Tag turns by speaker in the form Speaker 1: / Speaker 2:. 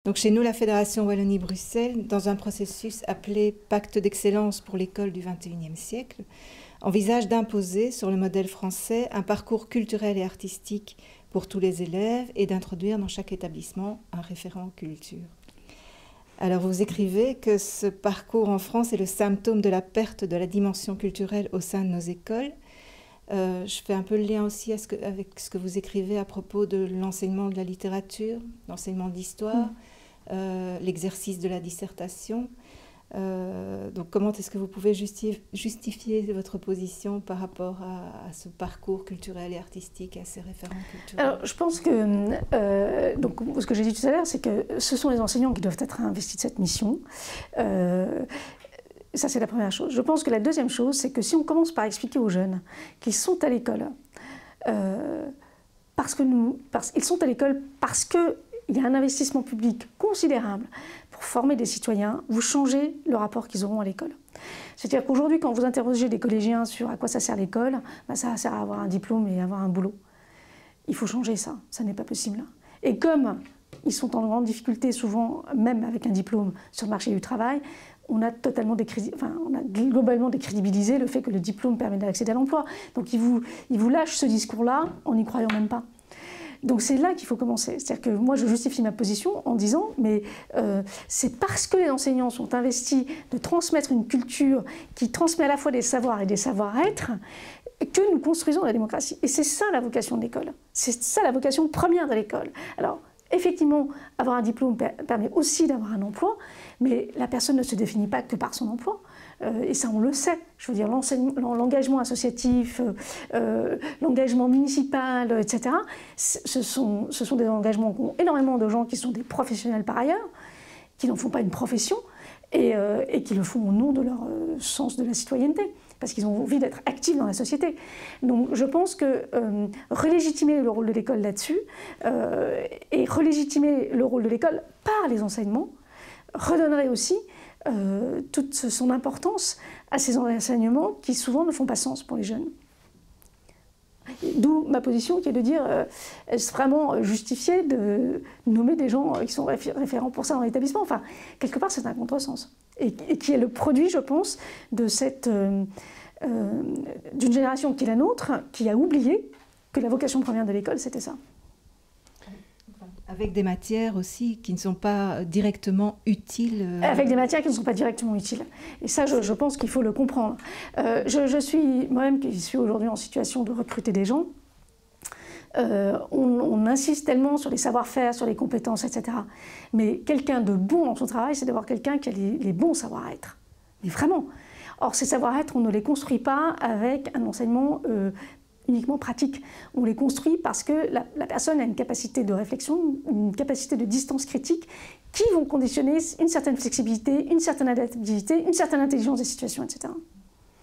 Speaker 1: Donc chez nous, la Fédération Wallonie-Bruxelles, dans un processus appelé Pacte d'excellence pour l'école du XXIe siècle, envisage d'imposer, sur le modèle français, un parcours culturel et artistique pour tous les élèves et d'introduire dans chaque établissement un référent culture. Alors vous écrivez que ce parcours en France est le symptôme de la perte de la dimension culturelle au sein de nos écoles. Je fais un peu le lien aussi avec ce que vous écrivez à propos de l'enseignement de la littérature, l'enseignement de l'histoire, l'exercice de la dissertation. Donc comment est-ce que vous pouvez justifier votre position par rapport à ce parcours culturel et artistique, à ces référents culturels?
Speaker 2: Alors je pense que, donc, ce que j'ai dit tout à l'heure, c'est que ce sont les enseignants qui doivent être investis de cette mission. Ça, c'est la première chose. Je pense que la deuxième chose, c'est que si on commence par expliquer aux jeunes qu'ils sont à l'école, ils sont à l'école parce qu'il y a un investissement public considérable pour former des citoyens, vous changez le rapport qu'ils auront à l'école. C'est-à-dire qu'aujourd'hui, quand vous interrogez des collégiens sur à quoi ça sert l'école, ben ça sert à avoir un diplôme et à avoir un boulot. Il faut changer ça, ça n'est pas possible. Et comme ils sont en grande difficulté, souvent, même avec un diplôme sur le marché du travail, on a globalement décrédibilisé le fait que le diplôme permet d'accéder à l'emploi. Donc ils vous lâchent ce discours-là en n'y croyant même pas. Donc c'est là qu'il faut commencer. C'est-à-dire que moi je justifie ma position en disant mais c'est parce que les enseignants sont investis de transmettre une culture qui transmet à la fois des savoirs et des savoir-être que nous construisons la démocratie. Et c'est ça la vocation de l'école. C'est ça la vocation première de l'école. Alors effectivement, avoir un diplôme permet aussi d'avoir un emploi, mais la personne ne se définit pas que par son emploi. Et ça, on le sait. Je veux dire, l'engagement associatif, l'engagement municipal, etc., ce sont des engagements qu'ont énormément de gens qui sont des professionnels par ailleurs, qui n'en font pas une profession, et qui le font au nom de leur sens de la citoyenneté, parce qu'ils ont envie d'être actifs dans la société. Donc je pense que relégitimer le rôle de l'école là-dessus, et relégitimer le rôle de l'école par les enseignements, redonnerait aussi toute son importance à ces enseignements qui souvent ne font pas sens pour les jeunes. D'où ma position qui est de dire est-ce vraiment justifié de nommer des gens qui sont référents pour ça dans l'établissement? Enfin, quelque part, c'est un contresens. Et qui est le produit, je pense, de d'une génération qui est la nôtre, qui a oublié que la vocation première de l'école, c'était ça.
Speaker 1: Avec des matières aussi qui ne sont pas directement utiles.
Speaker 2: Avec des matières qui ne sont pas directement utiles. Et ça, je pense qu'il faut le comprendre. Je suis, moi-même qui suis aujourd'hui en situation de recruter des gens, on insiste tellement sur les savoir-faire, sur les compétences, etc. Mais quelqu'un de bon dans son travail, c'est d'avoir quelqu'un qui a les bons savoir-être. Mais vraiment. Or, ces savoir-être, on ne les construit pas avec un enseignement uniquement pratique. On les construit parce que la personne a une capacité de réflexion, une capacité de distance critique qui vont conditionner une certaine flexibilité, une certaine adaptabilité, une certaine intelligence des situations, etc.